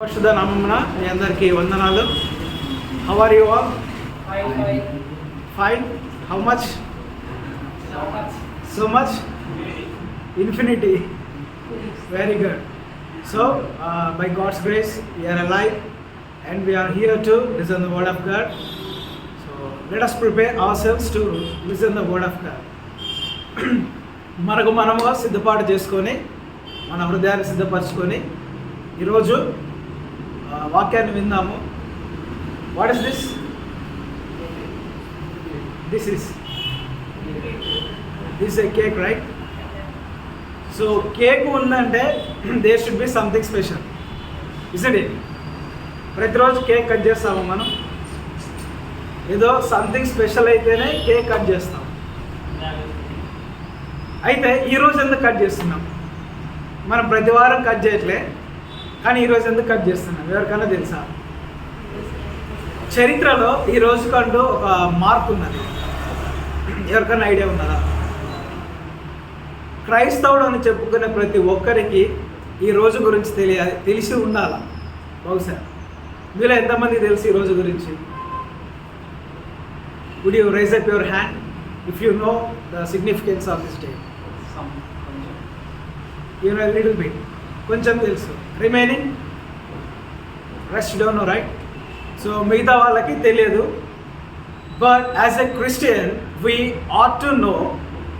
పరిశుద్ధ నామమున మీ అందరికీ వందనాలు. How are you all? Fine. How much? So much. Infinity. Very good. So by God's grace we are alive and we are here to listen the word of God. So let us prepare ourselves to listen the word of God. మనము సిద్ధపాటు చేసుకొని మన హృదయాన్ని సిద్ధపరచుకొని ఈరోజు వాక్యాన్ని విందాము. What is this? This a cake, right? So cake ఉందంటే there should be something special, isn't it? ప్రతిరోజు కేక్ కట్ చేస్తాము మనం, ఏదో సంథింగ్ స్పెషల్ అయితేనే కేక్ కట్ చేస్తాం. అయితే ఈరోజు ఎందుకు కట్ చేస్తున్నాం? మనం ప్రతి వారం కట్ చేయట్లే, కానీ ఈరోజు ఎందుకు కట్ చేస్తున్నాం ఎవరికైనా తెలుసా? చరిత్రలో ఈ రోజుకంటూ ఒక మార్పు ఉన్నది. ఎవరికైనా ఐడియా ఉన్నదా? క్రైస్తవుడు అని చెప్పుకునే ప్రతి ఒక్కరికి ఈ రోజు గురించి తెలిసి ఉండాలా. బహుశా మీలో ఎంతమంది తెలుసు ఈ రోజు గురించి? Would you rise up your hand if you know the significance of this day? You know little bit, కొంచెం తెలుసు. Remaining rest don't know, right? So మిగతా వాళ్ళకి తెలియదు. But as a Christian we ought to know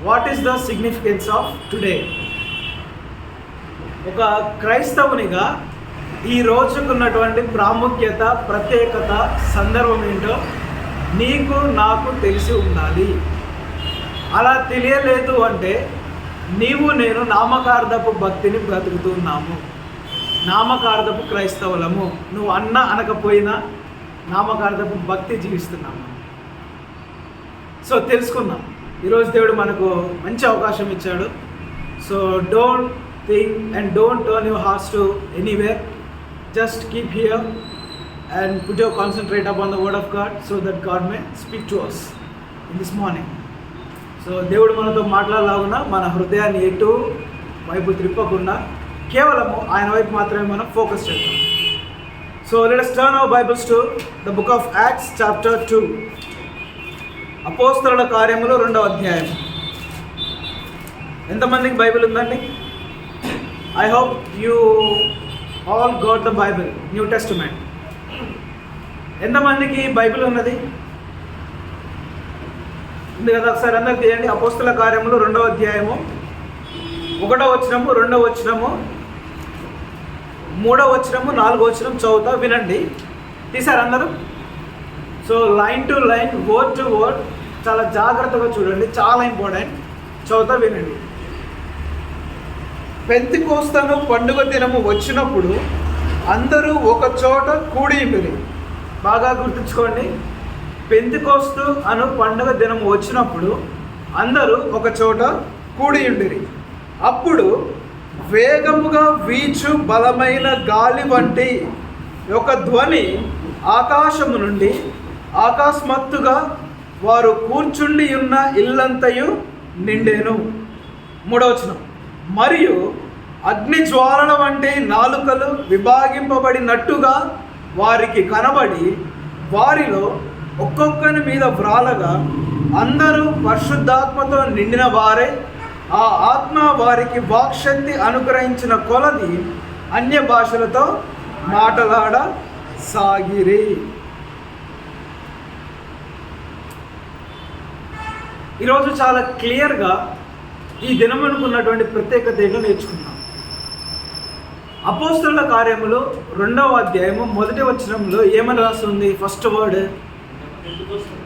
what is the significance of today. ఒక క్రైస్తవునిగా ఈ రోజుకున్నటువంటి ప్రాముఖ్యత, ప్రత్యేకత, సందర్భం ఏంటో నీకు నాకు తెలిసి ఉండాలి. అలా తెలియలేదు అంటే నీవు నేను నామకార్థపు భక్తిని బ్రతుకుతున్నాము, నామకార్థపు క్రైస్తవులము. నువ్వు అనకపోయినా నామకార్థపు భక్తి జీవిస్తున్నాము. సో తెలుసుకుందాం. ఈరోజు దేవుడు మనకు మంచి అవకాశం ఇచ్చాడు. So don't think and don't turn your hearts to anywhere. Just keep here and put your concentrate upon the word of God so that God may speak to us in this morning. So దేవుడు మనతో మాట్లాడలాగున్నా మన హృదయాన్ని ఎటు వైపు త్రిప్పకుండా కేవలము ఆయన వైపు మాత్రమే మనం ఫోకస్ చేద్దాం. So let us turn our Bibles to the book of Acts chapter 2. అపోస్తలుల కార్యములు 2వ అధ్యాయం. ఎంతమందికి బైబిల్ ఉందండి? I hope you all got the Bible, new testament. ఎంతమందికి బైబిల్ ఉన్నది? ఉంది కదా? ఒకసారి అందరికి తీయండి. అపోస్తల కార్యములు 2వ అధ్యాయము 1వ వచనము, 2వ వచనము, 3వ వచనము, 4వ వచనం చదువుతా వినండి. తీసారు అందరూ? So line to line, word to word చాలా జాగ్రత్తగా చూడండి, చాలా ఇంపార్టెంట్. చదువుతా వినండి. పెంతెకోస్తు పండుగ దినము వచ్చినప్పుడు అందరూ ఒక చోట కూడి ఉండిరి. బాగా గుర్తుంచుకోండి. పెంతెకోస్తు అను పండుగ దినం వచ్చినప్పుడు అందరూ ఒక చోట కూడి ఉండిరి. అప్పుడు వేగముగా వీచు బలమైన గాలి వంటి ఒక ధ్వని ఆకాశము నుండి అకస్మాత్తుగా వారు కూర్చుండి ఉన్న ఇల్లంతయు నిండెను. 3వ వచనం. మరియు అగ్ని జ్వాలల వంటి నాలుకలు విభాగింపబడినట్టుగా వారికి కనబడి వారిలో ఒక్కొక్కరి మీద వ్రాలగా అందరూ పరిశుద్ధాత్మతో నిండిన వారే ఆ ఆత్మ వారికి వాక్శక్తి అనుగ్రహించిన కొలది అన్య భాషలతో మాట్లాడసాగిరి. ఈరోజు చాలా క్లియర్గా ఈ దినమనుకున్నటువంటి ప్రత్యేకత ఏంటో నేర్చుకున్నాం. అపోస్తలుల కార్యములు 2వ అధ్యాయము 1వ వచనంలో ఏమని రాస్తుంది? ఫస్ట్ వర్డ్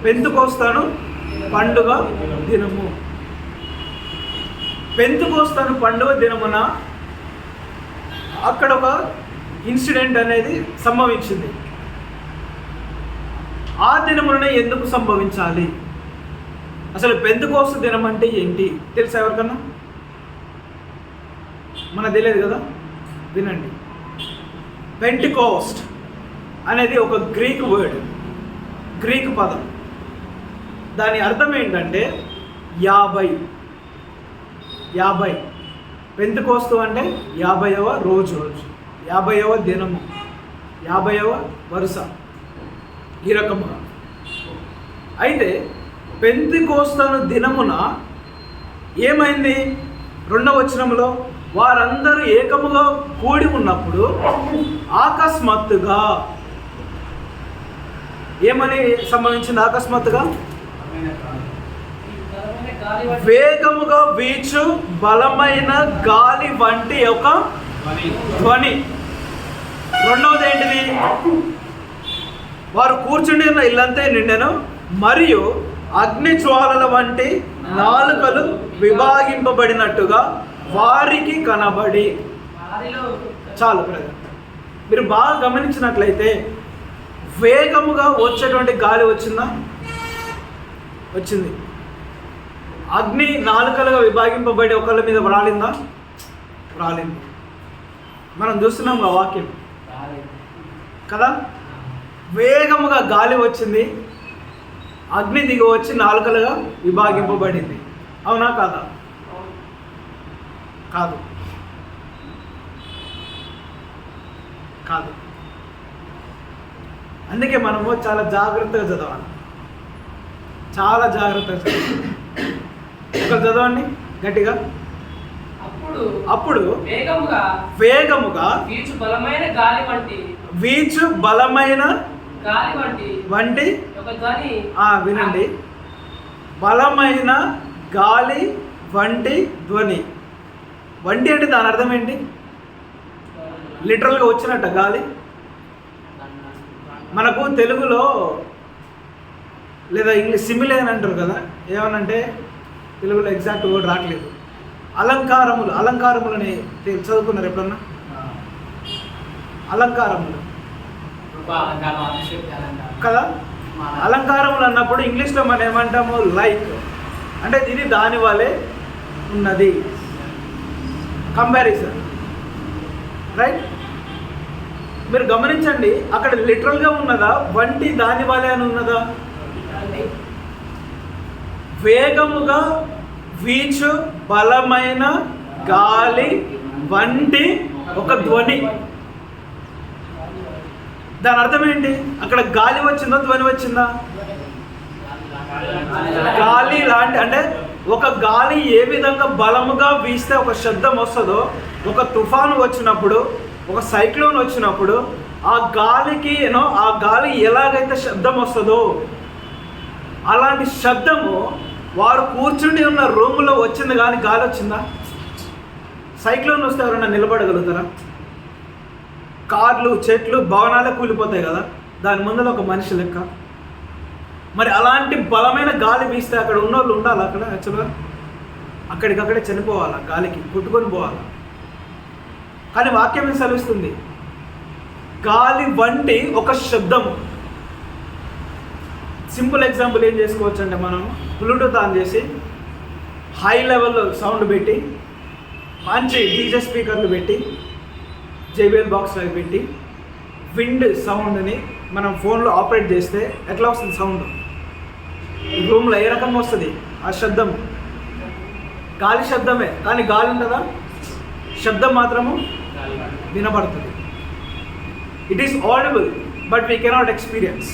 పెంతెకోస్తు పండుగ దినము. పెంతెకోస్తు పండుగ దినమున అక్కడ ఒక ఇన్సిడెంట్ అనేది సంభవించింది. ఆ దినమునే ఎందుకు సంభవించాలి? అసలు పెంతెకోస్తు దినం అంటే ఏంటి తెలుసా ఎవరికన్నా? మనకు తెలియదు కదా? వినండి. పెంటెకోస్ట్ అనేది ఒక గ్రీక్ వర్డ్, గ్రీక్ పదం. దాని అర్థం ఏంటంటే 50. పెంతెకోస్తు అంటే 50వ రోజు, 50వ దినము. 50వ వరుస ఈ రకముగా. అయితే పెంతెకోస్తు దినమున ఏమైంది? 2వ వచనంలో వారందరూ ఏకముగా కూడి ఉన్నప్పుడు అకస్మాత్తుగా ఏమని సంభవించింది? అకస్మాత్తుగా వేగముగా వీచు బలమైన గాలి వంటి ఒక ధ్వని. 2వది ఏంటిది? వారు కూర్చుని ఉన్న ఇల్లంతా నిండెను, మరియు అగ్ని జ్వాలల వంటి నాలుకలు విభాగింపబడినట్టుగా వారికి కనబడి. చాలు బ్రదర్, మీరు బాగా గమనించినట్లయితే వేగముగా వచ్చేటువంటి గాలి వచ్చిందా? వచ్చింది. అగ్ని నాలుకలుగా విభాగింపబడి ఒకళ్ళ మీద రాలిందా? రాలింది. మనం చూస్తున్నాం ఆ వాక్యం కదా. వేగముగా గాలి వచ్చింది, అగ్ని దిగి వచ్చి నాలుకలుగా విభాగింపబడింది. అవునా కాదా? కాదు, కాదు. అందుకే మనము చాలా జాగ్రత్తగా చదవాలి, చాలా జాగ్రత్తగా చదవాలి. ఒకరు చదవండి గట్టిగా. అప్పుడు వేగముగా వీచు బలమైన గాలి వంటి వినండి, బలమైన గాలి వంటి ధ్వని. వంటి అంటే దాని అర్థం ఏంటి? లిటరల్గా వచ్చినట్ట గాలి. మనకు తెలుగులో లేదా ఇంగ్లీష్ సిమిలే అని అంటారు కదా, ఏమనంటే తెలుగులో ఎగ్జాక్ట్ వర్డ్ రావట్లేదు. అలంకారములని చదువుకున్నారు ఎప్పుడన్నా? అలంకారములు కదా. అలంకారములు అన్నప్పుడు ఇంగ్లీష్లో మనం ఏమంటాము? లైక్. అంటే ఇది దాని వలె ఉన్నది, కంపారిజన్, రైట్? మీరు గమనించండి, అక్కడ లిటరల్గా ఉన్నదా వంటి దాని వలె అని ఉన్నదా? వేగముగా వీచు బలమైన గాలి వంటి ఒక ధ్వని. దాని అర్థం ఏంటి? అక్కడ గాలి వచ్చిందా ధ్వని వచ్చిందా? గాలి లాంటి, అంటే ఒక గాలి ఏ విధంగా బలముగా వీస్తే ఒక శబ్దం వస్తుందో, ఒక తుఫాను వచ్చినప్పుడు, ఒక సైక్లోన్ వచ్చినప్పుడు ఆ గాలికి ఆ గాలి ఎలాగైతే శబ్దం వస్తుందో అలాంటి శబ్దము వారు కూర్చుని ఉన్న రూములో వచ్చింది. కానీ గాలి వచ్చిందా? సైక్లోన్ వస్తే ఎవరైనా నిలబడగలుగుతారా? కార్లు, చెట్లు, భవనాలే కూలిపోతాయి కదా దాని ముందులో ఒక మనిషి లెక్క. మరి అలాంటి బలమైన గాలి వీస్తే అక్కడ ఉన్నోళ్ళు ఉండాలి. అక్కడ యాక్చువల్గా అక్కడికక్కడే చనిపోవాలి, గాలికి కొట్టుకొని పోవాలి. కానీ వాక్యం ఏం సెలవిస్తుంది? గాలి వంటి ఒక శబ్దము. సింపుల్ ఎగ్జాంపుల్ ఏం చేసుకోవచ్చు అంటే, మనం బ్లూటూత్ ఆన్ చేసి హై లెవెల్లో సౌండ్ పెట్టి, మంచి డీజే స్పీకర్లు పెట్టి, జేబీఎల్ బాక్స్ అవి పెట్టి విండ్ సౌండ్ని మనం ఫోన్లో ఆపరేట్ చేస్తే ఎట్లా వస్తుంది సౌండ్? రూమ్లో ఏ రకంగా వస్తుంది ఆ శబ్దం? గాలి శబ్దమే, కానీ గాలి ఉంటుందా? శబ్దం మాత్రము వినబడుతుంది. It is audible but we cannot experience.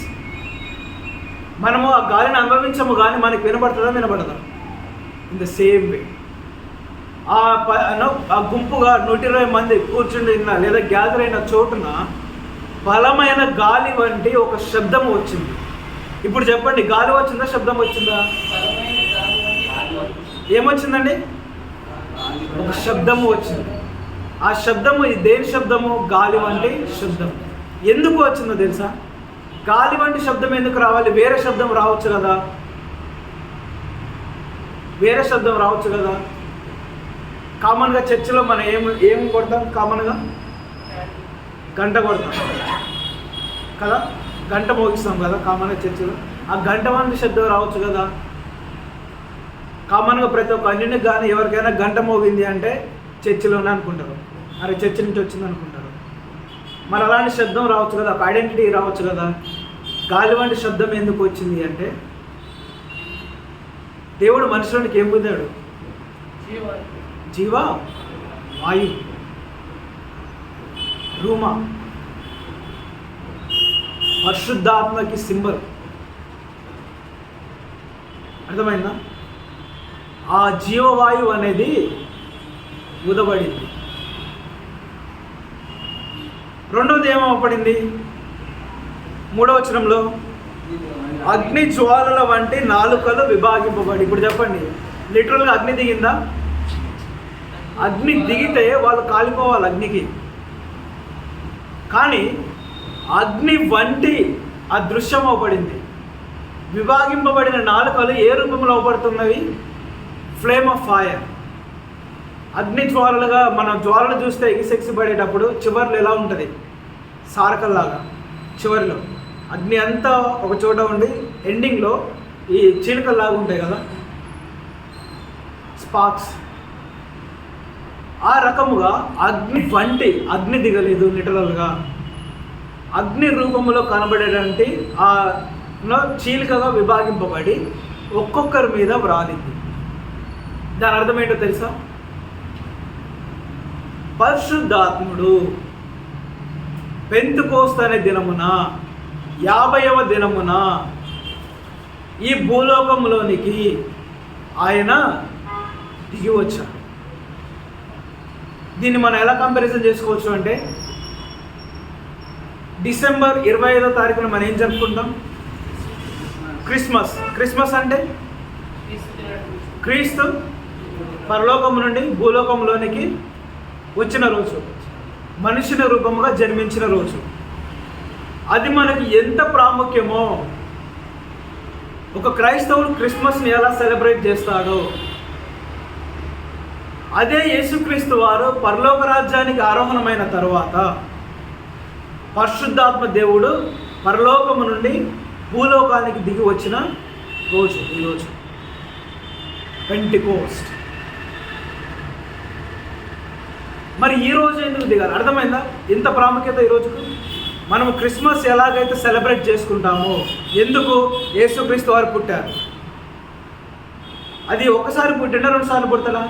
మనము ఆ గాలిని అనుభవించము, కానీ మనకి వినబడుతుందా వినబడదా? ఇన్ ద సేమ్ వే ఆ గుంపుగా 120 మంది కూర్చుండి లేదా గ్యాదర్ అయిన చోటున బలమైన గాలి వంటి ఒక శబ్దం వచ్చింది. ఇప్పుడు చెప్పండి, గాలి వచ్చిందా శబ్దం వచ్చిందా? ఏమొచ్చిందండి? ఒక శబ్దము వచ్చింది. ఆ శబ్దము దేని శబ్దము? గాలి వంటి శబ్దం. ఎందుకు వచ్చిందో తెలుసా? గాలి వంటి శబ్దం ఎందుకు రావాలి? వేరే శబ్దం రావచ్చు కదా, వేరే శబ్దం రావచ్చు కదా. కామన్గా చర్చిలో మనం ఏం కొడతాం? కామన్గా గంట కొడతాం కదా, గంట మోగిస్తాం కదా కామన్గా చర్చిలో. ఆ గంట వంటి శబ్దం రావచ్చు కదా. కామన్గా ప్రతి ఒక్క అన్యునికి కానీ ఎవరికైనా గంట మోగింది అంటే చర్చిలోనే అనుకుంటారు, అరే చర్చి నుంచి వచ్చింది అనుకుంటారు. మరి అలాంటి శబ్దం రావచ్చు కదా, ఒక ఐడెంటిటీ రావచ్చు కదా. గాలి వంటి శబ్దం ఎందుకు వచ్చింది అంటే, దేవుడు మనుషులకి ఏం పొందాడు? జీవ వాయు, రూమా. పరిశుద్ధాత్మకి సింబల్. అర్థమైందా? ఆ జీవవాయువు అనేది ఊదబడింది. రెండవది ఏమవబడింది? 3వ వచనంలో అగ్ని జ్వాలల వంటి నాలుకలు విభాగింపబడి. ఇప్పుడు చెప్పండి, లిటరల్గా అగ్ని దిగిందా? అగ్ని దిగితే వాళ్ళు కాలిపోవాలి అగ్నికి. కానీ అగ్ని వంటి ఆ దృశ్యం అవబడింది. విభాగింపబడిన నాలుకలు ఏ రూపంలో అవబడుతున్నవి? Flame of fire. అగ్ని జ్వాలలుగా మనం జ్వాలలు చూస్తే ఎగిసెగిసిపడేటప్పుడు చివర్లు ఎలా ఉంటుంది? సారకల్లాగా చివరిలో అగ్ని అంతా ఒక చోట ఉండి ఎండింగ్లో ఈ చీలికల్లాగా ఉంటాయి కదా, స్పార్క్స్. ఆ రకముగా అగ్ని వంటి, అగ్ని దిగలేదు లిటరల్గా, అగ్ని రూపంలో కనబడేటువంటి ఆ చీలికగా విభాగింపబడి ఒక్కొక్కరి మీద వ్రాలింది. దాని అర్థం ఏంటో తెలుసా? పరిశుద్ధాత్ముడు పెంతెకోస్తు అనే దినమున, 50వ దినమున ఈ భూలోకంలోనికి ఆయన దిగి వచ్చాడు. దీన్ని మనం ఎలా కంపారిజన్ చేసుకోవచ్చు అంటే, డిసెంబర్ 25వ తారీఖున మనం ఏం జరుపుకుంటాం? క్రిస్మస్. క్రిస్మస్ అంటే క్రీస్తు పరలోకం నుండి భూలోకంలోనికి వచ్చిన రోజు, మనుషుని రూపముగా జన్మించిన రోజు. అది మనకి ఎంత ప్రాముఖ్యమో, ఒక క్రైస్తవుడు క్రిస్మస్ని ఎలా సెలబ్రేట్ చేస్తాడో, అదే యేసుక్రీస్తు వారు పరలోక రాజ్యానికి ఆరోహణమైన తరువాత పరిశుద్ధాత్మ దేవుడు పరలోకము నుండి భూలోకానికి దిగి వచ్చిన రోజు ఈరోజు, పెంటెకోస్ట్. మరి ఈ రోజు ఎందుకు దిగారు? అర్థమైందా ఎంత ప్రాముఖ్యత ఈ రోజుకు? మనము క్రిస్మస్ ఎలాగైతే సెలబ్రేట్ చేసుకుంటామో, ఎందుకు? యేసుక్రీస్తు వారు పుట్టారు. అది ఒక్కసారి పుట్టిన 2 సార్లు పుడతాడా?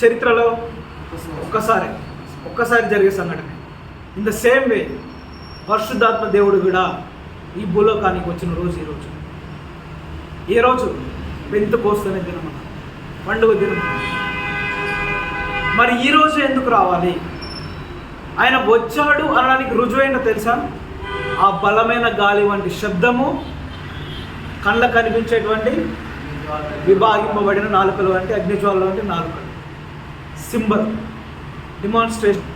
చరిత్రలో ఒక్కసారి జరిగే సంఘటన. ఇన్ ద సేమ్ వే పరిశుద్ధాత్మ దేవుడు కూడా ఈ భూలోకానికి వచ్చిన రోజు ఈరోజు. ఈ రోజు పెంతెకోస్తు అనే దినం, పండుగ దినం. మరి ఈరోజు ఎందుకు రావాలి? ఆయన వచ్చాడు అనడానికి రుజువైన తెలుసా? ఆ బలమైన గాలి వంటి శబ్దము, కళ్ళకు కనిపించేటువంటి విభాగింపబడిన నాలుకలు వంటి, అగ్నిజ్వాల వంటి నాలుకలు, సింబల్, డిమాన్స్ట్రేషన్.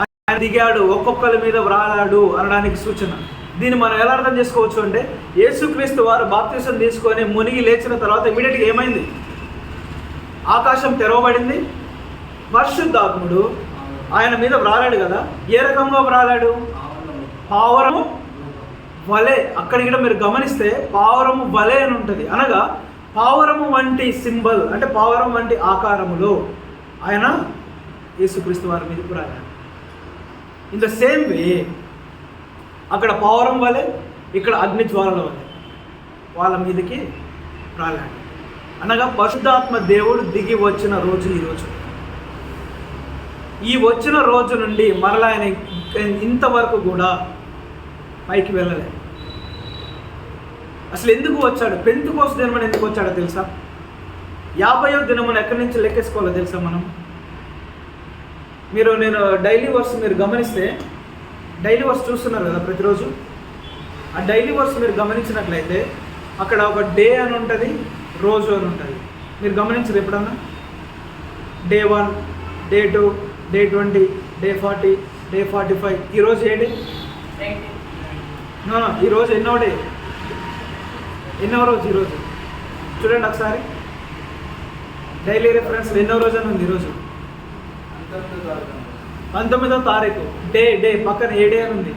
ఆయన దిగాడు, ఒక్కొక్కరి మీద వ్రాలాడు అనడానికి సూచన. దీన్ని మనం ఎలా అర్థం చేసుకోవచ్చు అంటే, యేసుక్రీస్తు వారు బాప్తిసం తీసుకొని మునిగి లేచిన తర్వాత ఇమీడియట్గా ఏమైంది? ఆకాశం తెరవబడింది. పరిశుద్ధాత్ముడు ఆయన మీద వ్రాలాడు కదా. ఏ రకంగా వ్రాలాడు? పావురము వలె. అక్కడికి కూడా మీరు గమనిస్తే పావురము వలె అని ఉంటుంది. అనగా పావురము వంటి సింబల్, అంటే పావురం వంటి ఆకారములో ఆయన యేసుక్రీస్తు వారి మీదకి వ్రాలాడు. ఇన్ ద సేమ్ వే అక్కడ పావురం వలె, ఇక్కడ అగ్నిజ్వాలల వలె వాళ్ళ మీదకి వ్రాలాడు. అనగా పరిశుద్ధాత్మ దేవుడు దిగి వచ్చిన రోజు ఈరోజు. ఈ వచ్చిన రోజు నుండి మరలా ఆయన ఇంతవరకు కూడా పైకి వెళ్ళలేదు. అసలు ఎందుకు వచ్చాడు? పెంతెకోస్తు దినమున ఎందుకు వచ్చాడో తెలుసా? 50వ దినమున ఎక్కడి నుంచి లెక్కేసుకోవాలో తెలుసా మనం? నేను డైలీ వర్స్ మీరు గమనిస్తే, డైలీ వర్స్ చూస్తున్నారు కదా ప్రతిరోజు. ఆ డైలీ వర్స్ మీరు గమనించినట్లయితే అక్కడ ఒక డే అని ఉంటుంది, రోజు అని ఉంటుంది. మీరు గమనించరు ఎప్పుడన్నా? Day 1, day 2, day 20, day 40, day 45. ఈరోజు ఏ డే? ఈరోజు ఎన్నో డే? ఎన్నో రోజు ఈరోజు? చూడండి ఒకసారి డైలీ రెఫరెన్స్ ఎన్నో రోజు అని ఉంది ఈరోజు. 19వ తారీఖు. డే పక్కన ఏ డే అని ఉంది?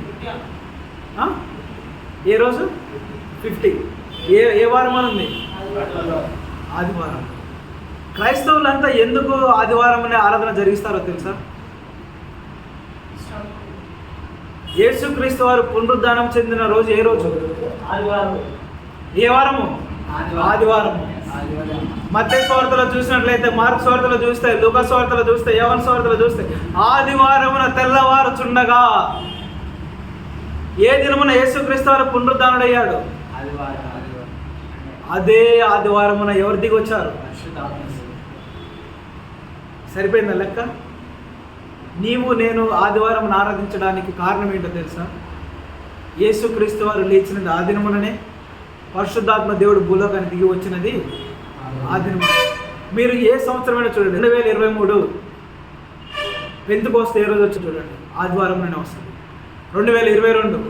ఏ రోజు? 50. ఏ వారం అని ఉంది? ఆదివారం. క్రైస్తవులంతా ఎందుకు ఆదివారం అనే ఆరాధన జరిగిస్తారో తెలుసా? యేసుక్రీస్తు వారు పునరుద్ధానం చెందిన రోజు ఏ రోజు? ఆదివారం. ఏ వారము? ఆదివారము. మత్తయి సువార్తలో చూసినట్లయితే, మార్కు సువార్తలో చూస్తే, లూకా సువార్తలో చూస్తే, యోహాను సువార్తలో చూస్తే ఆదివారమున తెల్లవారుచుండగా ఏ దినమున యేసుక్రీస్తు వారు పునరుద్ధానుడయ్యాడు? అదే ఆదివారమున ఎవరు దిగి వచ్చారు? సరిపోయిందా లెక్క? నీవు నేను ఆదివారం ఆరాధించడానికి కారణం ఏంటో తెలుసా? యేసుక్రీస్తు వారు లేచినది ఆ దినముననే, పరిశుద్ధాత్మ దేవుడు భూలోకానికి దిగి వచ్చినది ఆ దినము. మీరు ఏ సంవత్సరమైనా చూడండి, 2023 పెంతుకోస్తే ఏ రోజు వచ్చి చూడండి, ఆదివారంలోనే వస్తుంది. 2022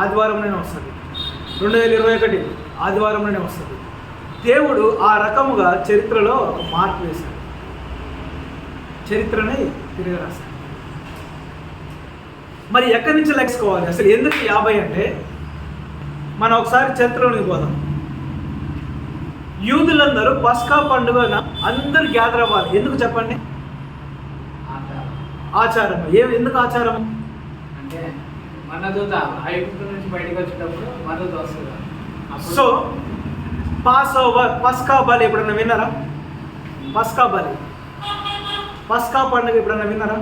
ఆదివారంలోనే వస్తుంది. 2021 ఆదివారంలోనే వస్తుంది. దేవుడు ఆ రకముగా చరిత్రలో మార్పు వేశాడు, చరిత్రని తిరిగి రాశాడు. మరి ఎక్కడి నుంచి లెక్కోవాలి? అసలు ఎందుకు 50 అంటే, మనం ఒకసారి చరిత్రలోనికి పోదాం. యూదులందరూ పస్కా పండుగన అందరూ గ్యాదర్ అవ్వాలి. ఎందుకు చెప్పండి? ఆచారం. ఎందుకు ఆచారం అంటే మనదూత ఐగుప్తు నుంచి బయటకు వచ్చేటప్పుడు మనదూత వస్తుంది. సో పాస్ ఓవర్, పస్కా బలి ఎప్పుడన్నా విన్నారా? పస్కా బలి, పస్కా పండుగ ఎప్పుడన్నా విన్నారా?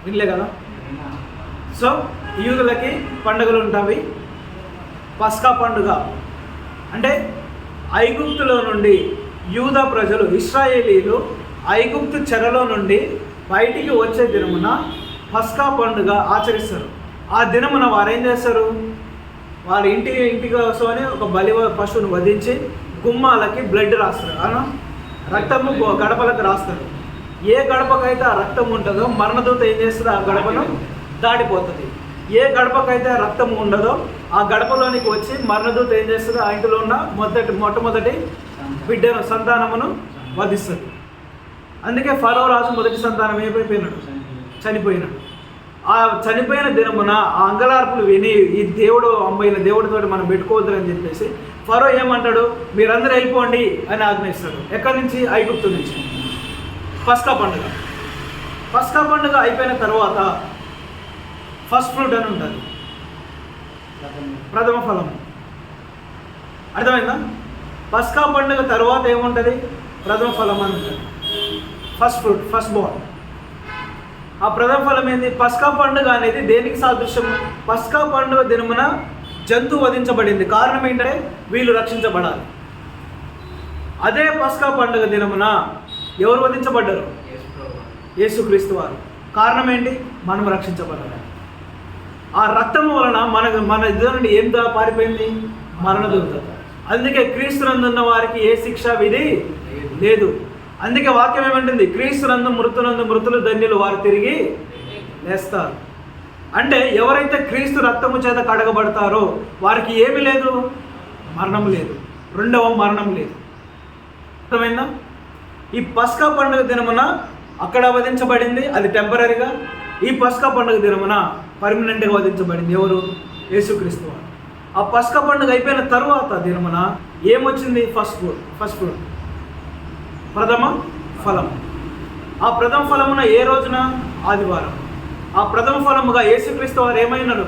వినలే కదా. సో యూదులకి పండుగలు ఉంటాయి. పస్కా పండుగ అంటే ఐగుప్తులో నుండి యూదా ప్రజలు, ఇశ్రాయేలీలు ఐగుప్తు చెరలో నుండి బయటికి వచ్చే దినమున పస్కా పండుగ ఆచరిస్తారు. ఆ దినమున వారు ఏం చేస్తారు? వారి ఇంటి కోసమని ఒక బలి పశువును వధించి గుమ్మాలకి బ్లడ్ రాస్తారు, అలా రక్తము గడపలకు రాస్తారు. ఏ గడపకైతే ఆ రక్తం ఉంటుందో మరణదూత ఏం చేస్తుంది? ఆ గడపను దాటిపోతుంది. ఏ గడపకైతే రక్తం ఉండదో ఆ గడపలోనికి వచ్చి మరణదూత ఏం చేస్తుంది? ఆ ఇంటిలో ఉన్న మొట్టమొదటి బిడ్డను, సంతానమును వధిస్తుంది. అందుకే ఫరో రాజు మొదటి సంతానం ఏమైపోయినాడు? చనిపోయినాడు. ఆ చనిపోయిన దినమున ఆ అంగలార్పులు విని ఈ దేవుడు అమ్మైన దేవుడితో మనం పెట్టుకోవద్దని చెప్పేసి ఫరో ఏమంటాడు? మీరందరూ వెళ్ళిపోండి అని ఆజ్ఞయిస్తాడు. ఎక్కడి నుంచి? ఐగుప్తు నుంచి. పస్కా పండుగ. పస్కా పండుగ అయిపోయిన తర్వాత ఫస్ట్ ఫ్రూట్ అని ఉంటుంది, ప్రథమ ఫలం. అర్థమైందా? పస్కా పండుగ తర్వాత ఏముంటుంది? ప్రథమ ఫలం అని ఉంటుంది, ఫస్ట్ ఫ్రూట్, ఫస్ట్ బాల్. ఆ ప్రథమ ఫలం ఏంది? పస్కా పండుగ అనేది దేనికి సాదృశ్యం? పస్కా పండుగ దినమున జంతువు వధించబడింది. కారణం ఏంటంటే వీళ్ళు రక్షించబడాలి. అదే పస్కా పండుగ దినమున ఎవరు వధించబడ్డారు? యేసుక్రీస్తు వారు. కారణం ఏంటి? మనం రక్షించబడాలి. ఆ రక్తము వలన మన ఇద్దరు నుండి ఏం పారిపోయింది? మరణదూత. అందుకే క్రీస్తునందున్న వారికి ఏ శిక్షా విధి లేదు. అందుకే వాక్యం ఏమంటుంది? క్రీస్తునందు మృతులు ధన్యులు, వారు తిరిగి లేస్తారు. అంటే ఎవరైతే క్రీస్తు రక్తము చేత కడగబడతారో వారికి ఏమి లేదు? మరణం లేదు, రెండవ మరణం లేదు. అర్థమైందా? ఈ పస్కా పండుగ దినమున అక్కడ వధించబడింది, అది టెంపరీగా. ఈ పస్కా పండుగ దినమున పర్మనెంట్గా వధించబడింది ఎవరు? యేసుక్రీస్తు వారు. ఆ పస్కా పండుగ అయిపోయిన తరువాత దినమున ఏమొచ్చింది? ఫస్ట్ ఫ్రూట్, ప్రథమ ఫలం. ఆ ప్రథమ ఫలమున ఏ రోజున? ఆదివారం. ఆ ప్రథమ ఫలముగా యేసుక్రీస్తు వారు ఏమైనారు?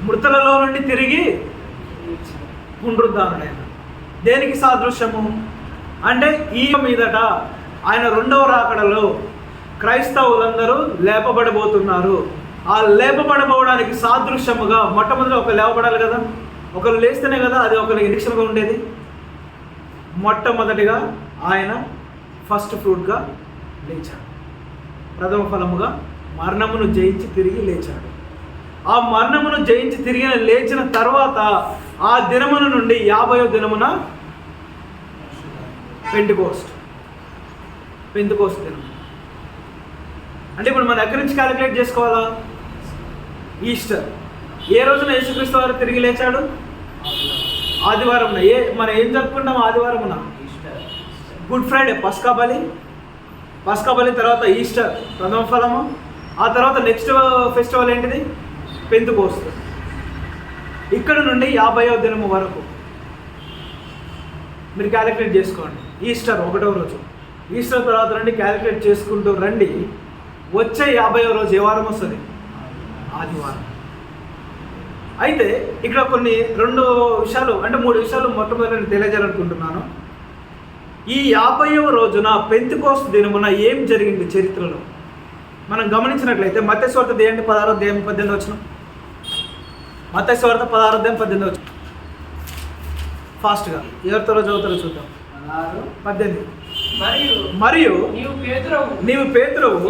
మృతులలో నుండి తిరిగి పునరుద్ధానుడైన. దేనికి సాదృశ్యము అంటే ఈ మీదట ఆయన రెండవ రాకడలో క్రైస్తవులందరూ లేపబడబోతున్నారు. ఆ లేపబడబోవడానికి సాదృశ్యముగా మొట్టమొదటి ఒకరు లేపబడాలి కదా, ఒకరు లేస్తేనే కదా అది ఒకరికి నిరీక్షణగా ఉండేది. మొట్టమొదటిగా ఆయన ఫస్ట్ ఫ్రూట్గా లేచాడు, ప్రథమ ఫలముగా మరణమును జయించి తిరిగి లేచాడు. ఆ మరణమును జయించి తిరిగి లేచిన తర్వాత ఆ దినమున నుండి 50వ దినమున పెంటెకోస్ట్ దినం. అంటే ఇప్పుడు మనం ఎక్కడి నుంచి క్యాలిక్యులేట్ చేసుకోవాలా? ఈస్టర్. ఏ రోజున యేసుక్రీస్తు వారు తిరిగి లేచాడు? ఆదివారంన. మనం ఏం జరుపుకుంటాం ఆదివారమున? గుడ్ ఫ్రైడే, పస్కా బలి తర్వాత ఈస్టర్, ప్రథమ ఫలము. ఆ తర్వాత నెక్స్ట్ ఫెస్టివల్ ఏంటిది? పెంతెకోస్తు. ఇక్కడ నుండి 50వ దినము వరకు మీరు క్యాలిక్యులేట్ చేసుకోండి. ఈస్టర్ 1వ రోజు, ఈస్టర్ తర్వాత నుండి క్యాలిక్యులేట్ చేసుకుంటూ రండి. వచ్చే 50వ రోజు ఏ వారం వస్తుంది? ఆదివారం. అయితే ఇక్కడ రెండు విషయాలు అంటే 3 విషయాలు మొట్టమొదటి తెలియజేయాలనుకుంటున్నాను. ఈ 50వ రోజున పెంతెకోస్తు దినమున ఏం జరిగింది చరిత్రలో మనం గమనించినట్లయితే మత్తయి సువార్త 16వ అధ్యాయం 18వ వచనం. మత్తయి సువార్త 16:18 ఫాస్ట్గా ఎవరితో చదువుతారో చూద్దాం. 18 మరియు నీవు పేతురువు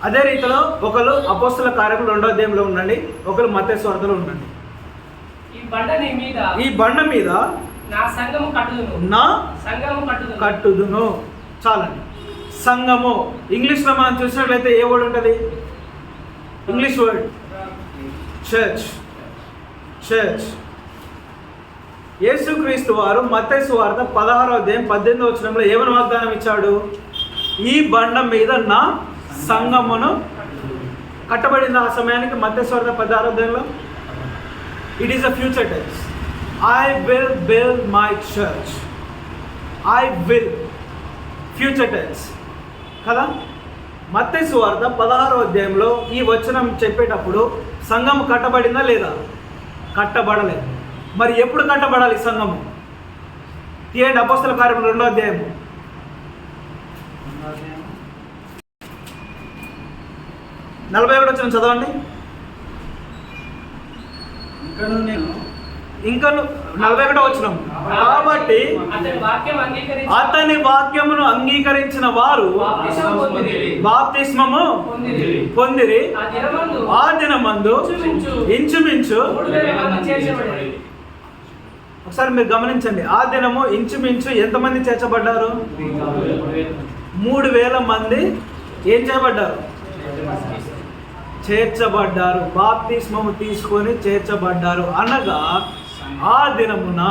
అదే రీతిలో ఒకరు అపోస్తుల కార్యములు 2వ అధ్యాయంలో ఉండండి, ఒకరు మత్తయి సువార్తలో ఉండండి. ఈ బండ మీద నా సంఘము కట్టుదును. చాలండి. సంఘము ఇంగ్లీష్లో మనం చూసినట్లయితే ఏ వర్డ్ ఉంటుంది? English word church. చర్చ్. యేసుక్రీస్తు వారు మత్తయి సువార్త 16వ అధ్యాయం 18వ వచనంలో ఏమని వాగ్దానం ఇచ్చాడు? ఈ బండ మీద నా సంఘమును కట్టబడింది. ఆ సమయానికి మత్తయి సువార్త 16వ అధ్యాయంలో it is a future tense. I will build my church. I will future tense కదా. మత్తయి సువార్త 16వ అధ్యాయంలో ఈ వచనం చెప్పేటప్పుడు సంఘము కట్టబడిందా లేదా? కట్టబడలేదు. మరి ఎప్పుడు కట్టబడాలి సంఘము? తీయండి అపోస్తల కార్యములు 2వ అధ్యాయము 41 వచనం చదవండి. ఇంకా 41 వచనం. కాబట్టి అతని వాక్యమును అంగీకరించిన వారు బాప్తిస్మము పొందిరి. ఆ దినమందు ఇంచుమించు ఒకసారి మీరు గమనించండి. ఆ దినము ఇంచుమించు ఎంతమంది చేర్చబడ్డారు? 3,000 మంది ఏం చేయబడ్డారు? చేర్చబడ్డారు. బాప్తిస్మము తీసుకొని చేర్చబడ్డారు. అనగా ఆ దినమున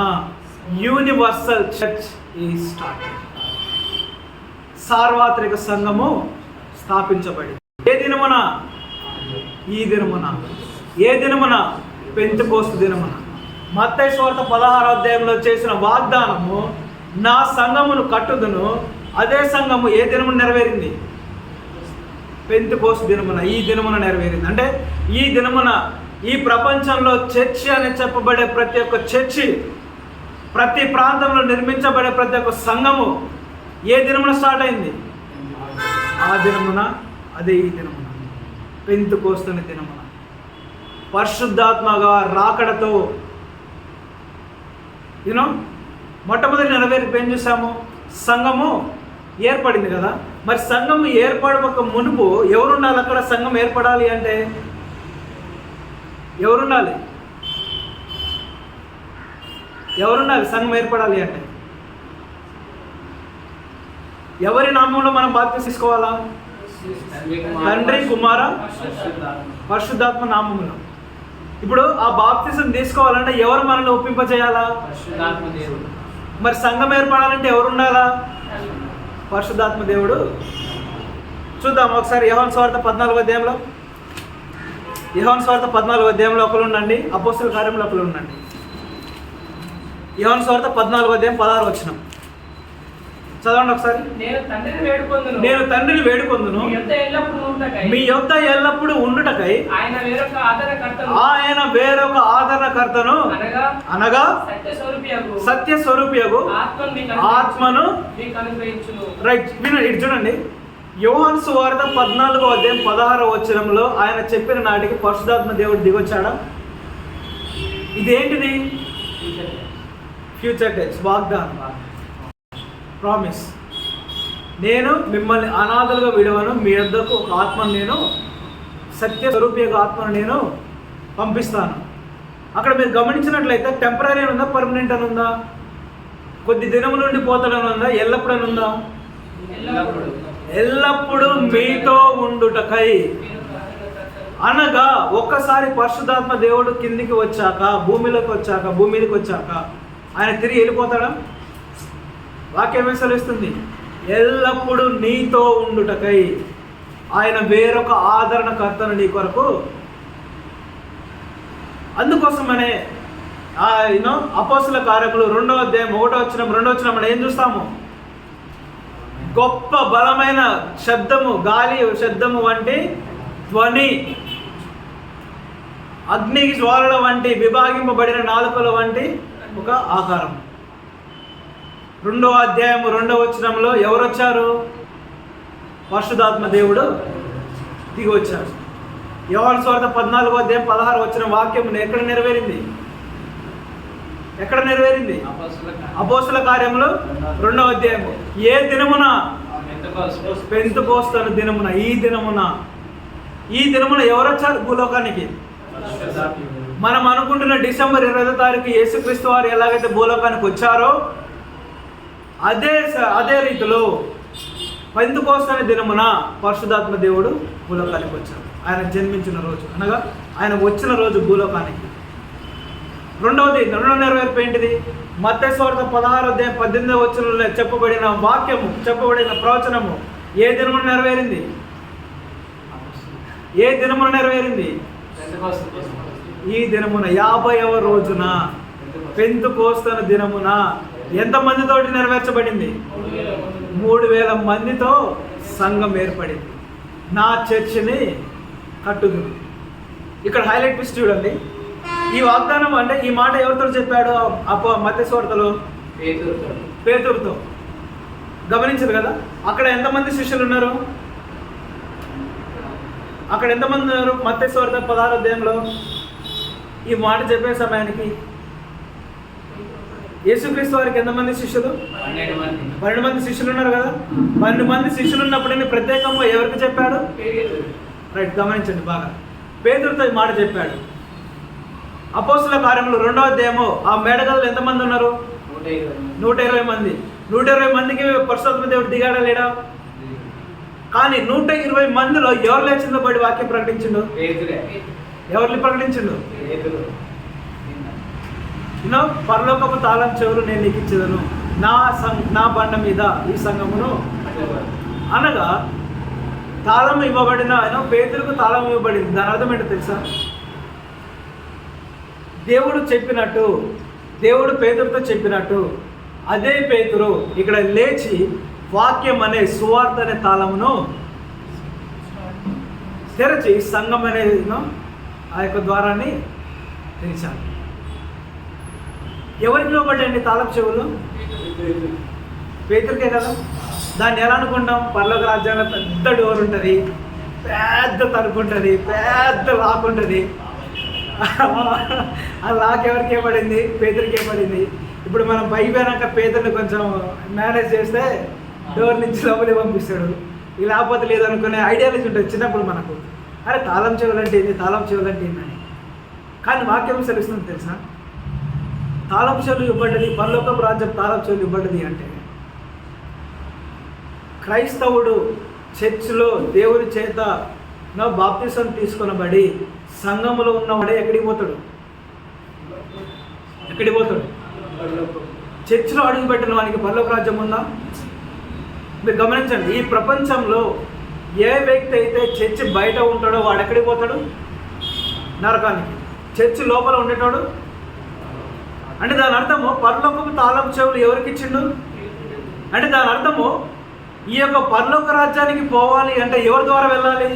యూనివర్సల్ చర్చ్ ఈజ్ స్టార్టెడ్. సార్వత్రిక సంఘము స్థాపించబడింది. ఏ దినమున? ఈ దినమున. ఏ దినమున? పెంతెకోస్తు దినమున. మత్తయి సువార్త 16వ అధ్యాయంలో చేసిన వాగ్దానము నా సంఘమును కట్టుదును. అదే సంఘము ఏ దినమున నెరవేరింది? పెంతెకోస్తు దినమున. ఈ దినమున నెరవేరింది. అంటే ఈ దినమున ఈ ప్రపంచంలో చర్చి అని చెప్పబడే ప్రతి ఒక్క చర్చి, ప్రతి ప్రాంతంలో నిర్మించబడే ప్రతి ఒక్క సంఘము ఏ దినమున స్టార్ట్ అయింది? ఆ దినమున. అదే ఈ దినమున పెంతెకోస్తు దినమున పరిశుద్ధాత్మగా రాకడతో మొట్టమొదటి నెరవేర్పు ఏం చూసాము? సంఘము ఏర్పడింది కదా. మరి సంఘం ఏర్పడక మునుపు ఎవరుండాలి? అక్కడ సంఘం ఏర్పడాలి అంటే ఎవరుండాలి? ఎవరుండాలి సంఘం ఏర్పడాలి అంటే? ఎవరి నామంలో మనం బాప్తిసం తీసుకోవాలా? తండ్రి, కుమార, పరిశుద్ధాత్మ నామములో. ఇప్పుడు ఆ బాప్తిసం తీసుకోవాలంటే ఎవరు మనల్ని ఒప్పింపజేయాలా? మరి సంఘం ఏర్పడాలంటే ఎవరుండాలా? పరిశుద్ధాత్మ దేవుడు. చూద్దాం ఒకసారి యోహాను సువార్త 14వ అధ్యాయంలో. యోహాను సువార్త 14వ అధ్యాయంలో ఒకరు ఉండండి, అపోస్తల కార్యములు ఒకరు ఉండండి. యోహాను సువార్త 14వ అధ్యాయం 16వ వచనం చదవండి ఒకసారి. నేను తండ్రిని వేడుకొందును మీ యొద్ద ఎల్లప్పుడూ ఉండుటకై ఆయన వేరొక ఆదరణకర్తను అనగా సత్య స్వరూపియగు ఆత్మను. రైట్, వినండి. ఇటు చూడండి. యోహాను సువార్త 14వ అధ్యాయం 16వ వచనంలో ఆయన చెప్పిన నాటికి పరిశుద్ధాత్మ దేవుడు దిగొచ్చాడా? ఇదేంటిది? Future tense. వాగ్దానం, ప్రామిస్. నేను మిమ్మల్ని అనాథలుగా విడవను, మీ వద్దకు ఒక ఆత్మను, నేను సత్య స్వరూపియగు ఆత్మను నేను పంపిస్తాను. అక్కడ మీరు గమనించినట్లయితే టెంపరీ అని ఉందా, పర్మనెంట్ అని ఉందా? కొద్ది దినముల నుండి పోతాడని ఉందా, ఎల్లప్పుడూ అని ఉందా? ఎల్లప్పుడూ మీతో ఉండుటకై. అనగా ఒక్కసారి పరిశుద్ధాత్మ దేవుడు కిందికి వచ్చాక, భూమిలోకి వచ్చాక, భూమి మీదకి వచ్చాక ఆయన తిరిగి వెళ్ళిపోతాడా? వాక్యం ఏం సెలవిస్తుంది? ఎల్లప్పుడూ నీతో ఉండుటకై ఆయన వేరొక ఆదరణకర్తను నీ కొరకు. అందుకోసమనే అపోస్తల కార్యములు 2వ అధ్యాయం 1వ వచనం 2వ వచనం మనం ఏం చూస్తాము? గొప్ప బలమైన శబ్దము, గాలి శబ్దము వంటి ధ్వని, అగ్ని జ్వాలల వంటి, విభాగింపబడిన నాలుకల వంటి ఒక ఆకారం. 2వ అధ్యాయము 2వ వచనంలో ఎవరు వచ్చారు? పరిశుద్ధాత్మ దేవుడు దిగి వచ్చాడు. యోహాను సువార్త 14వ అధ్యాయం 16 వచ్చిన వాక్యం ఎక్కడ నెరవేరింది? ఎక్కడ నెరవేరింది? అపోస్తల కార్యములు 2వ అధ్యాయము. ఏ దినమున? పెంతెకోస్తు దినమున. ఈ దినమున ఎవరు వచ్చారు భూలోకానికి? మనం అనుకుంటున్న డిసెంబర్ 20వ తారీఖు యేసుక్రీస్తు వారు ఎలాగైతే భూలోకానికి వచ్చారో అదే రీతిలో పెంతెకోస్తు దినమున పరిశుద్ధాత్మ దేవుడు భూలోకానికి వచ్చారు. ఆయన జన్మించిన రోజు, అనగా ఆయన వచ్చిన రోజు భూలోకానికి. రెండవ నెరవేర్పు ఏంటిది? మత్తయి సువార్త 16వ అధ్యాయం 18వ వచనంలో చెప్పబడిన వాక్యము, చెప్పబడిన ప్రవచనము ఏ దినమున నెరవేరింది? ఏ దినమున నెరవేరింది? ఈ దినమున 50వ రోజున పెంతెకోస్తు దినమున. ఎంతమందితోటి నెరవేర్చబడింది? 3000 మందితో సంఘం ఏర్పడింది. నా చర్చిని కట్టుదు. ఇక్కడ హైలైట్ ట్విస్ట్ చూడండి. ఈ వాగ్దానం అంటే ఈ మాట ఎవరితో చెప్పాడు? మత్తయి సువార్తలో పేతురుతో. గమనించరు కదా? అక్కడ ఎంతమంది శిష్యులు ఉన్నారు? అక్కడ ఎంతమంది ఉన్నారు? మత్తయి సువార్త 16వ అధ్యాయంలో ఈ మాట చెప్పే సమయానికి యేసుక్రీస్తు వారికి ఎంతమంది శిష్యులు? 12 మంది శిష్యులు ఉన్నారు కదా? 12 మంది శిష్యులు ఉన్నప్పుడు ప్రత్యేకంగా ఎవరికి చెప్పాడు? రైట్, గమనించండి బాగా. పేతురుతో ఈ మాట చెప్పాడు. అపోస్తల కార్యములు 2వ అధ్యాయము ఆ మేడగల్లో ఎంతమంది ఉన్నారు? 120 మంది. 120 మందికి పరిశుద్ధాత్మ దేవుడు దిగాడా లేడా? కానీ 120 మందిలో ఎవరు లేచిందో బడి వాక్యం ప్రకటించిండు? ఎవరిని ప్రకటించిండు? పరలోకపు తాళం చెవులు నేను నీకు ఇచ్చేదను, నా బండ మీద ఈ సంఘమును. అనగా తాళం ఇవ్వబడిన పేతురుకు తాళం ఇవ్వబడింది. దాని అర్థం ఏంటో తెలుసా? దేవుడు చెప్పినట్టు, దేవుడు పేతురుతో చెప్పినట్టు అదే పేతురు ఇక్కడ లేచి వాక్యం అనే సువార్త అనే తాళమును తెరచి సంఘం అనే ఆ యొక్క ద్వారాన్ని తెరిచాడు. ఎవరికి లోబడ్డండి తాళం చెవులు? పేతురుకే కదా. దాన్ని ఎలా అనుకుంటాం? పరలోక రాజ్యంలో పెద్ద డోర్ ఉంటుంది, పెద్ద తలుపు ఉంటుంది, పెద్ద లాక్ ఉంటుంది. ఆ లాక్ ఎవరికి ఏపడింది? పేతురుకి ఏపడింది. ఇప్పుడు మనం పైపోయినాక పేతుర్ని కొంచెం మేనేజ్ చేస్తే డోర్ నుంచి లోపలికి పంపిస్తాడు. ఇది లేకపోతే లేదనుకునే ఐడియాలజీ ఉంటుంది చిన్నప్పుడు మనకు. అరే తాళం చెవులంటే ఏంది, తాళం చెవులంటే ఏందని. కానీ వాక్యం సెలవుస్తుంది తెలుసా? తాళం చెవులు ఇవ్వబడ్డది, పరలోకపు రాజ్యం తాళం చెవులు ఇవ్వబడ్డది అంటే క్రైస్తవుడు చర్చిలో దేవుని చేత బాప్తిసం తీసుకొనబడి సంఘములో ఉన్నవాడే ఎక్కడికి పోతాడు? చర్చిలో అడుగు పెట్టిన వానికి పరలోక రాజ్యం ఉందా? మీరు గమనించండి. ఈ ప్రపంచంలో ఏ వ్యక్తి అయితే చర్చి బయట ఉంటాడో వాడు ఎక్కడికి పోతాడు? నరకానికి. చర్చి లోపల ఉండేటోడు అంటే దాని అర్థము పరలోకపు తాళం చెవులు ఎవరికి ఇచ్చిండు అంటే దాని అర్థము ఈ యొక్క పరలోక రాజ్యానికి పోవాలి అంటే ఎవరి ద్వారా వెళ్ళాలి?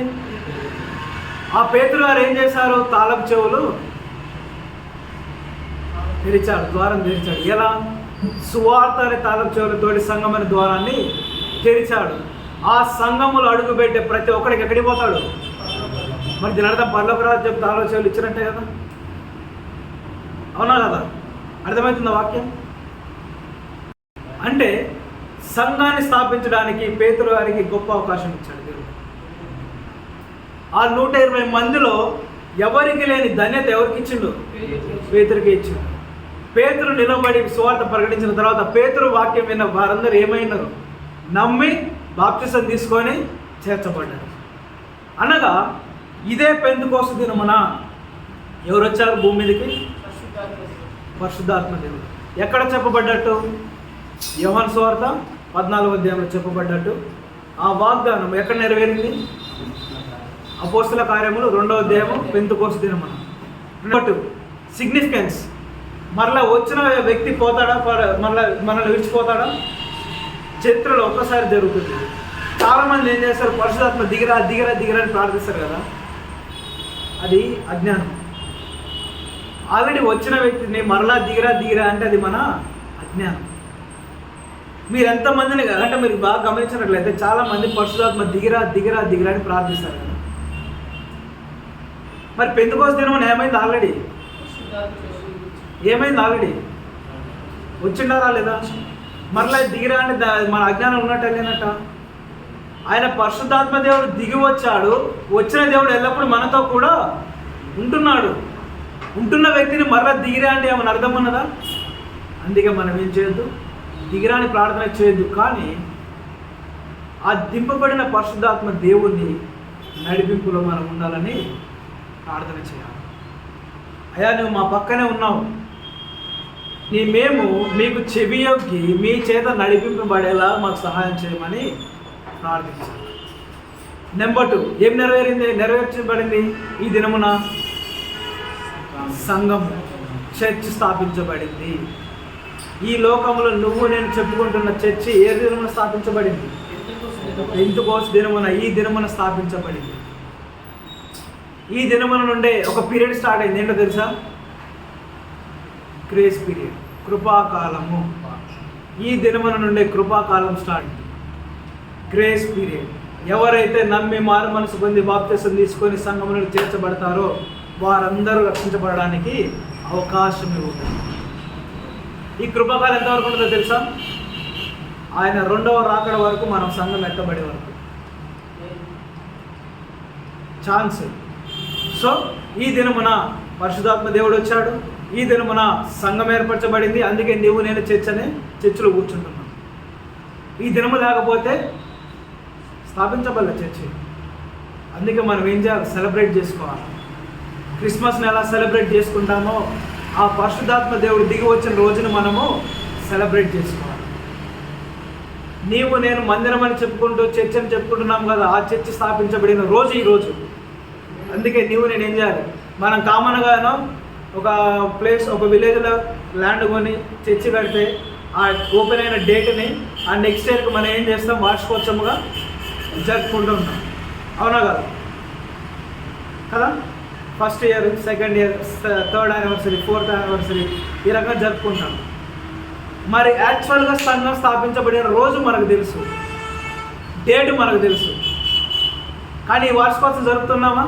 ఆ పేతురు గారు ఏం చేశారు? తాళం చెవులు తెరిచాడు, ద్వారం తెరిచాడు. ఎలా? సువార్త అనే తాళం చెవులతోటి సంఘం అనే ద్వారాన్ని తెరిచాడు. ఆ సంఘములు అడుగుపెట్టే ప్రతి ఒక్కడికి ఎక్కడికి పోతాడు? మరి దీని అర్థం పరలోక రాజ్యం తాళం చెవులు ఇచ్చినట్టే కదా? అవునా కదా? అర్థమవుతుందా వాక్యం? అంటే సంఘాన్ని స్థాపించడానికి పేతురు గారికి గొప్ప అవకాశం ఇచ్చాడు దేవుడు. ఆ 120 మందిలో ఎవరికి లేని ధన్యత ఎవరికి ఇచ్చిండు? పేతురుకే ఇచ్చిండు. పేతురు నిలబడి సువార్త ప్రకటించిన తర్వాత పేతురు వాక్యం విన్న వారందరూ ఏమైనారు? నమ్మి బాప్తిసం తీసుకొని చేర్చబడ్డారు. అనగా ఇదే పెంతెకోస్తు దినమున ఎవరు వచ్చారు భూమి మీదకి? పరిశుద్ధాత్మ దేవుడు. ఎక్కడ చెప్పబడ్డట్టు? యోహాను సువార్త 14వ అధ్యాయంలో చెప్పబడ్డట్టు ఆ వాగ్దానం ఎక్కడ నెరవేరింది? అపోస్తల కార్యములు 2వ అధ్యాయము పెంతెకోస్తు దినమున. సిగ్నిఫికెన్స్ మరలా వచ్చిన వ్యక్తి పోతాడా? మనల్ని విడిచిపోతాడా? చరిత్రలో ఒక్కసారి జరుగుతుంది. చాలామంది ఏం చేస్తారు? పరిశుద్ధాత్మ దిగిరా దిగిరా దిగిరా అని ప్రార్థిస్తారు కదా, అది అజ్ఞానం. ఆల్రెడీ వచ్చిన వ్యక్తిని మరలా దిగిరా దిగిరా అంటే అది మన అజ్ఞానం. మీరు ఎంతమందిని అంటే మీరు బాగా గమనించినట్లయితే చాలామంది పరిశుద్ధాత్మ దిగిరా దిగిరా దిగిరా అని ప్రార్థిస్తారు కదా. మరి పెంతెకోస్తు దినం ఏమైంది ఆల్రెడీ? ఏమైంది ఆల్రెడీ? వచ్చిండారా లేదా? మరలా దిగిరా అంటే మన అజ్ఞానం ఉన్నట్ట లేనట్ట? ఆయన పరిశుద్ధాత్మ దేవుడు దిగి వచ్చాడు. వచ్చిన దేవుడు ఎల్లప్పుడూ మనతో కూడా ఉంటున్నాడు. ఉంటున్న వ్యక్తిని మరలా దిగిరా అంటే ఏమైనా అర్థం ఉన్నదా? అందుకే మనం ఏం చేయొద్దు, దిగిరాని ప్రార్థన చేయొద్దు. కానీ ఆ దింపబడిన పరిశుద్ధాత్మ దేవుని నడిపింపులో మనం ఉండాలని ప్రార్థన చేయాలి. అయ్యా, నువ్వు మా పక్కనే ఉన్నావు, మేము మీకు చెవియొగ్గి మీ చేత నడిపింపబడేలా మాకు సహాయం చేయమని ప్రార్థించాలి. నెంబర్ 2, ఏం నెరవేర్చబడింది ఈ దినమున? సంఘం, చర్చ్ స్థాపించబడింది. ఈ లోకంలో నువ్వు నేను చెప్పుకుంటున్న చర్చి ఏ దినమున స్థాపించబడింది? పెంతెకోస్తు దినమున, ఈ దినమున స్థాపించబడింది. ఈ దినమున నుండే ఒక పీరియడ్ స్టార్ట్ అయింది. ఏంటో తెలుసా? గ్రేస్ పీరియడ్, కృపాకాలము. ఈ దినమున నుండే కృపాకాలం స్టార్ట్. Grace period. ఎవరైతే నమ్మి మారు మనసు పొంది బాప్తిసం తీసుకొని సంఘములో చేర్చబడతారో వారందరూ రక్షించబడడానికి అవకాశం ఇవ్వదు. ఈ కృపాకాలం ఎంతవరకు ఉంటుందో తెలుసా? ఆయన 2వ రాకడ వరకు, మనం సంఘం ఎత్తబడే వరకు ఛాన్స్. సో ఈ దినమున పరిశుద్ధాత్మ దేవుడు వచ్చాడు. ఈ దినమున సంఘం ఏర్పరచబడింది. అందుకే నీవు నేను చర్చిలో కూర్చుంటున్నాను. ఈ దినము లేకపోతే స్థాపించబడలే చర్చి. అందుకే మనం ఏం చేయాలి? సెలబ్రేట్ చేసుకోవాలి. క్రిస్మస్ని ఎలా సెలబ్రేట్ చేసుకుంటామో ఆ పరిశుద్ధాత్మ దేవుడు దిగి వచ్చిన రోజున మనము సెలబ్రేట్ చేసుకోవాలి. నీవు నేను మందిరం అని చెప్పుకుంటూ చర్చ్ అని చెప్పుకుంటున్నాం కదా, ఆ చర్చి స్థాపించబడిన రోజు ఈ రోజు. అందుకే నీవు నేను ఏం చేయాలి? మనం కామన్గానో ఒక ప్లేస్, ఒక విలేజ్లో ల్యాండ్ కొని చర్చి కడితే ఆ ఓపెన్ అయిన డేట్ని ఆ నెక్స్ట్ ఇయర్కి మనం ఏం చేస్తాం? వార్షికోత్సవంగా జరుపుకుంటూ ఉంటాం. అవునా కదా? కదా, first year, second year, 3rd anniversary, 4th anniversary ఈ రకంగా జరుపుకుంటాం. మరి యాక్చువల్గా సంఘం స్థాపించబడిన రోజు మనకు తెలుసు, డేట్ మనకు తెలుసు. కానీ ఈ వార్షికోత్సవం జరుపుతున్నామా?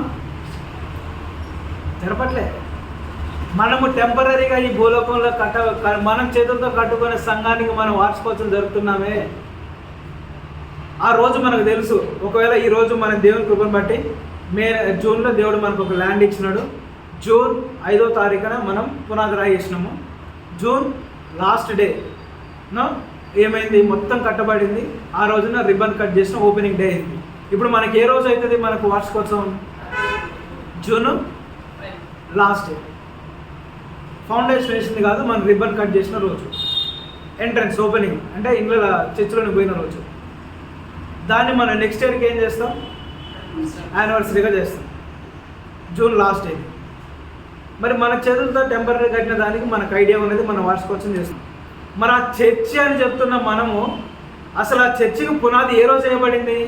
జరపట్లే. మనము టెంపరీగా ఈ భూలోకంలో మనం చేతులతో కట్టుకునే సంఘానికి మనం వార్షికోత్సవం జరుపుతున్నామే. ఆ రోజు మనకు తెలుసు. ఒకవేళ ఈ రోజు మన దేవుని కృపను బట్టి జూన్లో దేవుడు మనకు ఒక ల్యాండ్ ఇచ్చినాడు. జూన్ 5వ తారీఖున మనం పునాది రాయేసినాము. జూన్ లాస్ట్ డే ఏమైంది? మొత్తం కట్టబడింది. ఆ రోజున రిబ్బన్ కట్ చేసిన ఓపెనింగ్ డే అయింది. ఇప్పుడు మనకి ఏ రోజు అవుతుంది మనకు వార్షికోత్సవం? June last day. ఫౌండేషన్ వేసింది కాదు, మనం రిబ్బన్ కట్ చేసిన రోజు. ఎంట్రన్స్ ఓపెనింగ్ అంటే ఇంట్లో చర్చిలోకి పోయిన రోజు. దాన్ని మనం నెక్స్ట్ ఇయర్కి ఏం చేస్తాం? యానివర్సరీగా చేస్తాం. June last day. మరి మన చేతులతో టెంపరీ కట్టిన దానికి మనకు ఐడియా ఉన్నది, మనం వార్షికోత్సవం చేస్తాం. మరి ఆ చర్చి అని చెప్తున్న మనము అసలు ఆ చర్చికి పునాది ఏ రోజు వేయబడింది?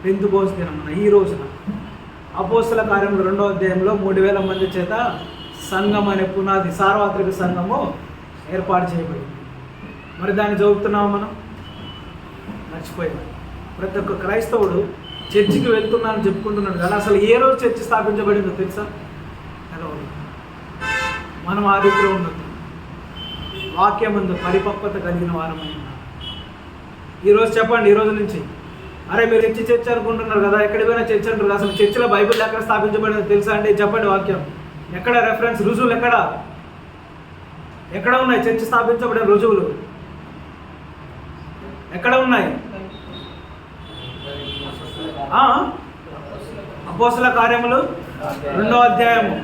పెంతెకోస్తు దినమున, ఈ రోజున. అపోస్తల కార్యములు 2వ అధ్యాయంలో 3000 మంది చేత సంఘం అనే పునాది, సార్వత్రిక సంఘము ఏర్పాటు చేయబడింది. మరి దాన్ని చదువుతున్నాము మనం? మర్చిపోయాం. ప్రతి ఒక్క క్రైస్తవుడు చర్చికి వెళ్తున్నానని చెప్పుకుంటున్నాడు కానీ అసలు ఏ రోజు చర్చి స్థాపించబడిందో తెలుసా? తెలవదు. మనం ఆ రీతిలో ఉండదు. వాక్యమందు పరిపక్వత కలిగిన వారమై ఉన్నాం. ఈరోజు చెప్పండి, ఈ రోజు నుంచి అరే మీరు చర్చ్ అనుకుంటున్నారు కదా, ఎక్కడికి పోయినా చర్చ్ అంటారు. అసలు చర్చిలో బైబిల్ ఎక్కడ స్థాపించబడిందో తెలుసా అంటే చెప్పండి. వాక్యం ఎక్కడ? రెఫరెన్స్ రుజువులు ఎక్కడ ఉన్నాయి? చర్చ్ స్థాపించబడిన రుజువులు ఎక్కడ ఉన్నాయి? అపోస్తల కార్యములు 2వ అధ్యాయము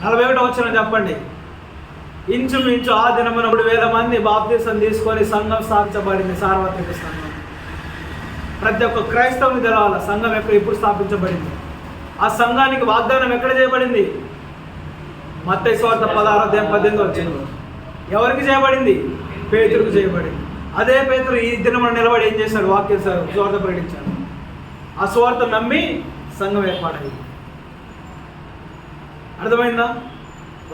41వ వచనం చెప్పండి. ఇంచుమించు ఆ దినమున 3,000 మంది బాప్తిసం తీసుకొని సంఘం స్థాపించబడింది, సార్వత్రిక సంఘం. ప్రతి ఒక్క క్రైస్తవుని తెలవాలి సంఘం ఎప్పుడు స్థాపించబడింది. ఆ సంఘానికి వాగ్దానం ఎక్కడ చేయబడింది? మత్తయి సువార్త 16వ అధ్యాయం 18వ వచనం. ఎవరికి చేయబడింది? పేతురుకు చేయబడింది. అదే పేతురు ఈ దినమున నిలబడి ఏం చేశాడు? వాక్య సువార్త ప్రకటించాడు. ఆ సువార్త నమ్మి సంఘం ఏర్పాటైంది. అర్థమైందా?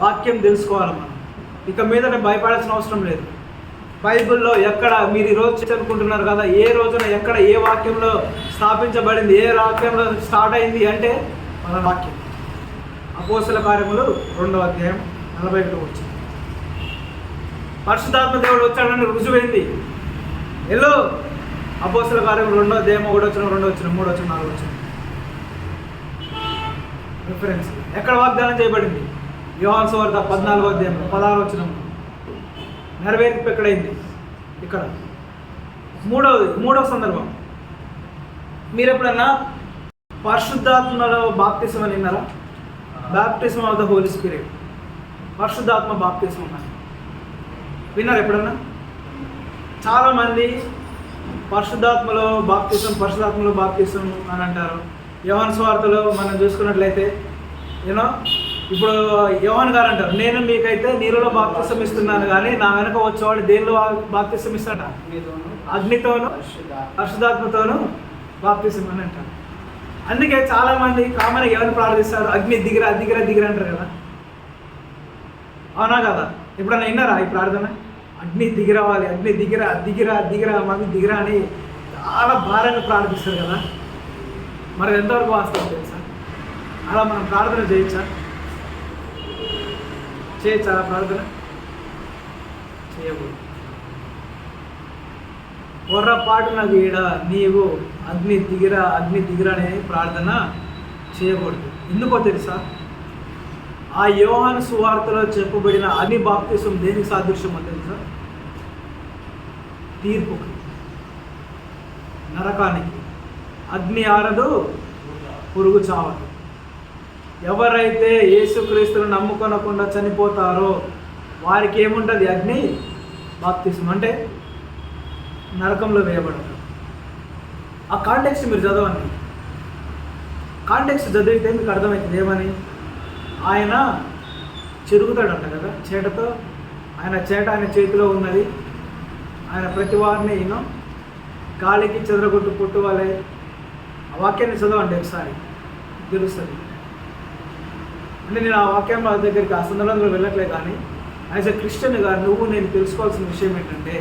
వాక్యం తెలుసుకోవాలి మనం. ఇక మీద భయపడాల్సిన అవసరం లేదు. బైబిల్లో ఎక్కడ మీరు ఈరోజు చదువుకుంటున్నారు కదా, ఏ రోజున ఎక్కడ ఏ వాక్యంలో స్థాపించబడింది, ఏ వాక్యంలో స్టార్ట్ అయింది అంటే మన వాక్యం. అపోస్తల కార్యములు 2వ అధ్యాయం 41 వచ్చింది. పరిశుద్ధాత్మ దేవుడు వచ్చాడని రుజువైంది. ఎల్లో అపోస్తల కార్యములు 2వ అధ్యాయం 1 వచ్చిన 2 వచ్చిన 3 వచ్చిన 4 వచ్చిన రిఫరెన్స్ ఎక్కడ వాగ్దానం చేయబడింది? యోహాను సువార్త 14వ అధ్యాయం 16 వచ్చిన నెరవేర్పు ఎక్కడైంది? ఇక్కడ. మూడవ సందర్భం, మీరు ఎప్పుడన్నా పరిశుద్ధాత్మలో బాప్తిసం అని విన్నారా? Baptism of the Holy Spirit, పరిశుద్ధాత్మ బాప్తిసం అని విన్నారు ఎప్పుడన్నా? చాలామంది పరిశుద్ధాత్మలో బాప్తిసం అని అంటారు. యోహాను సువార్తలో మనం చూసుకున్నట్లయితే ఇప్పుడు యోహాను గారు అంటారు, నేను మీకైతే నీళ్ళలో బాప్తిసం ఇస్తున్నాను కానీ నా వెనక వచ్చేవాడు దేనిలో బాప్తిసం ఇస్తాడ? అగ్నితోను పరిశుద్ధాత్మతోను బాప్తిసం అని అంటారు. అందుకే చాలామంది కామన్గా ఎవరిని ప్రార్థిస్తారు? అగ్ని దిగిరా దిగిరా దిగిరా అంటారు కదా, అవునా కదా? ఎప్పుడన్నా విన్నారా ఈ ప్రార్థన? అగ్ని దిగిరావాలి, అగ్ని దిగిరా దిగిరా దిగిరా మాకు దిగిరా అని చాలా భారంగా ప్రార్థిస్తారు కదా. మరి ఎంతవరకు వాస్తవం తెలుసా? అలా మనం ప్రార్థన చేయొచ్చా ప్రార్థన? చేయకూడదు. పొర్రపాటున వీడ నీవు అగ్ని దిగిరా అనే ప్రార్థన చేయకూడదు. ఎందుకో తెలుసా? ఆ యోహాను సువార్తలో చెప్పబడిన అగ్ని బాప్తిసం దేనికి సాదృశ్యమో తెలుసా? తీర్పుకి, నరకానికి. అగ్ని ఆరదు, పురుగు చావదు. ఎవరైతే యేసుక్రీస్తును నమ్ముకొనకుండా చనిపోతారో వారికి ఏముంటుంది? అగ్ని బాప్తిసం, అంటే నరకంలో వేయబడతారు. ఆ కాంటెక్స్ట్ మీరు చదవండి. కాంటెక్స్ట్ చదివితే మీకు అర్థమవుతుంది ఏమని. ఆయన చెరుగుతాడంట కదా చేటతో, ఆయన చేతిలో ఉన్నది. ఆయన ప్రతి వారిని గాలికి చెదరగొట్టు పుట్టువాలే. ఆ వాక్యాన్ని చదవండి ఒకసారి, తెలుస్తుంది. అంటే నేను ఆ వాక్యంలో దగ్గరికి ఆ సందర్భంలో వెళ్ళట్లే, కానీ యాజ్ ఎ క్రిస్టియన్గా నేను తెలుసుకోవాల్సిన విషయం ఏంటంటే